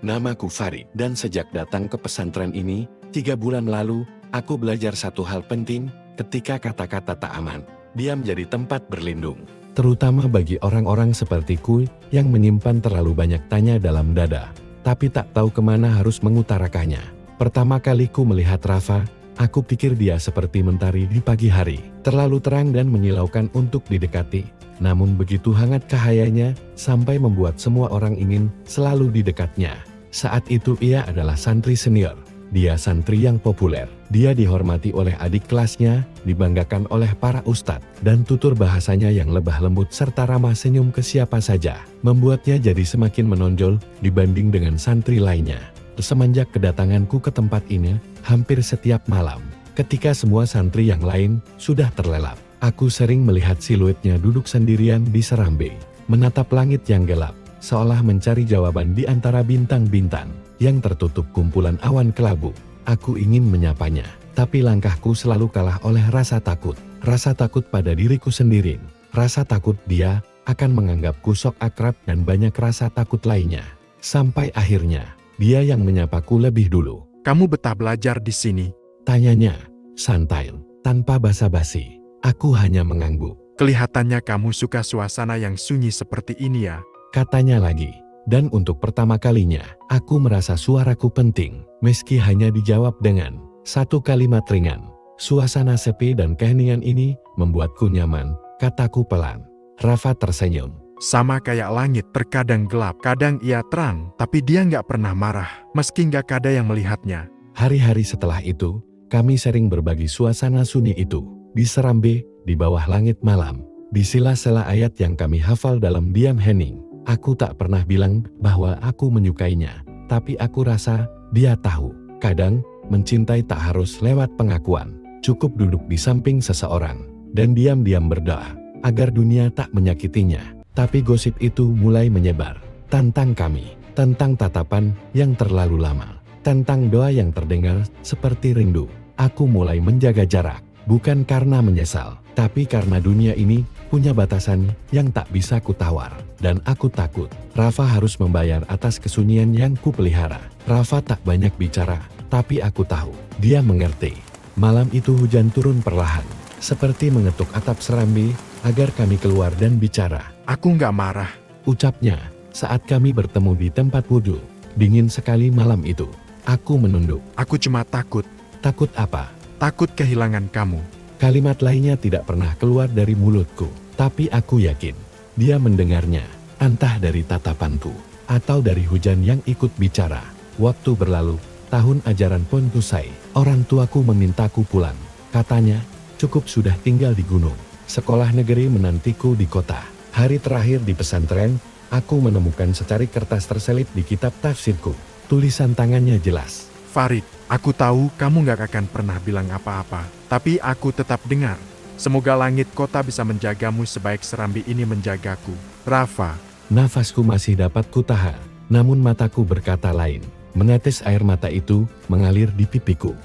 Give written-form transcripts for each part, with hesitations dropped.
Namaku Farid dan sejak datang ke pesantren ini, 3 bulan lalu, aku belajar satu hal penting, ketika kata-kata tak aman, dia menjadi tempat berlindung. Terutama bagi orang-orang sepertiku yang menyimpan terlalu banyak tanya dalam dada, tapi tak tahu kemana harus mengutarakannya. Pertama kali ku melihat Rafa, aku pikir dia seperti mentari di pagi hari, terlalu terang dan menyilaukan untuk didekati. Namun begitu hangat cahayanya, sampai membuat semua orang ingin selalu di dekatnya. Saat itu ia adalah santri senior. Dia santri yang populer. Dia dihormati oleh adik kelasnya, dibanggakan oleh para ustadz, dan tutur bahasanya yang lebah lembut serta ramah senyum ke siapa saja, membuatnya jadi semakin menonjol dibanding dengan santri lainnya. Semenjak kedatanganku ke tempat ini, hampir setiap malam, ketika semua santri yang lain sudah terlelap, aku sering melihat siluetnya duduk sendirian di serambi, menatap langit yang gelap, seolah mencari jawaban di antara bintang-bintang yang tertutup kumpulan awan kelabu. Aku ingin menyapanya, tapi langkahku selalu kalah oleh rasa takut. Rasa takut pada diriku sendiri, rasa takut dia akan menganggapku sok akrab dan banyak rasa takut lainnya. Sampai akhirnya, dia yang menyapaku lebih dulu. Kamu betah belajar di sini? Tanyanya, santai, tanpa basa-basi. Aku hanya mengangguk. Kelihatannya kamu suka suasana yang sunyi seperti ini ya? Katanya lagi. Dan untuk pertama kalinya, aku merasa suaraku penting, meski hanya dijawab dengan satu kalimat ringan. Suasana sepi dan keheningan ini membuatku nyaman, kataku pelan. Rafa tersenyum. Sama kayak langit, terkadang gelap, kadang ia terang, tapi dia nggak pernah marah, meski nggak ada yang melihatnya. Hari-hari setelah itu, kami sering berbagi suasana sunyi itu, di serambi, di bawah langit malam, di sela-sela ayat yang kami hafal dalam diam hening. Aku tak pernah bilang bahwa aku menyukainya, tapi aku rasa dia tahu. Kadang, mencintai tak harus lewat pengakuan. Cukup duduk di samping seseorang, dan diam-diam berdoa, agar dunia tak menyakitinya. Tapi gosip itu mulai menyebar, tentang kami, tentang tatapan yang terlalu lama, tentang doa yang terdengar seperti rindu. Aku mulai menjaga jarak, bukan karena menyesal, tapi karena dunia ini punya batasan yang tak bisa kutawar. Dan aku takut, Rafa harus membayar atas kesunyian yang kupelihara. Rafa tak banyak bicara, tapi aku tahu, dia mengerti. Malam itu hujan turun perlahan, seperti mengetuk atap serambi, agar kami keluar dan bicara. Aku nggak marah, ucapnya, saat kami bertemu di tempat wudhu. Dingin sekali malam itu. Aku menunduk. Aku cuma takut. Takut apa? Takut kehilangan kamu. Kalimat lainnya tidak pernah keluar dari mulutku, tapi aku yakin dia mendengarnya, entah dari tatapanku, atau dari hujan yang ikut bicara. Waktu berlalu, tahun ajaran pun usai. Orang tuaku memintaku pulang. Katanya, cukup sudah tinggal di gunung. Sekolah negeri menantiku di kota. Hari terakhir di pesantren, aku menemukan secari kertas terselip di kitab tafsirku. Tulisan tangannya jelas. Farid, aku tahu kamu gak akan pernah bilang apa-apa, tapi aku tetap dengar. Semoga langit kota bisa menjagamu sebaik serambi ini menjagaku. Rafa. Nafasku masih dapat kutahan, namun mataku berkata lain. Menetes air mata itu mengalir di pipiku.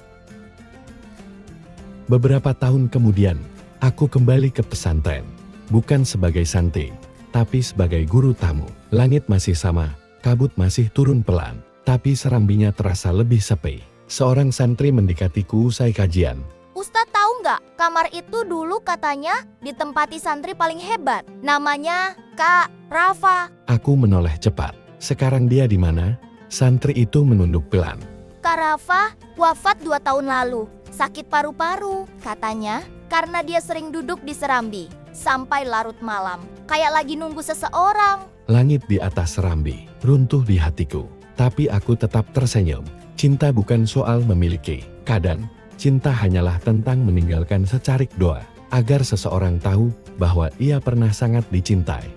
Beberapa tahun kemudian, aku kembali ke pesantren. Bukan sebagai santri, tapi sebagai guru tamu. Langit masih sama, kabut masih turun pelan, tapi serambinya terasa lebih sepi. Seorang santri mendekatiku usai kajian. Ustadz tahu nggak, kamar itu dulu katanya ditempati santri paling hebat. Namanya Kak Rafa. Aku menoleh cepat. Sekarang dia di mana? Santri itu menunduk pelan. Kak Rafa wafat 2 tahun lalu. Sakit paru-paru katanya, karena dia sering duduk di serambi sampai larut malam, kayak lagi nunggu seseorang. Langit di atas serambi runtuh di hatiku, tapi aku tetap tersenyum. Cinta bukan soal memiliki. Kadang, cinta hanyalah tentang meninggalkan secarik doa, agar seseorang tahu bahwa ia pernah sangat dicintai.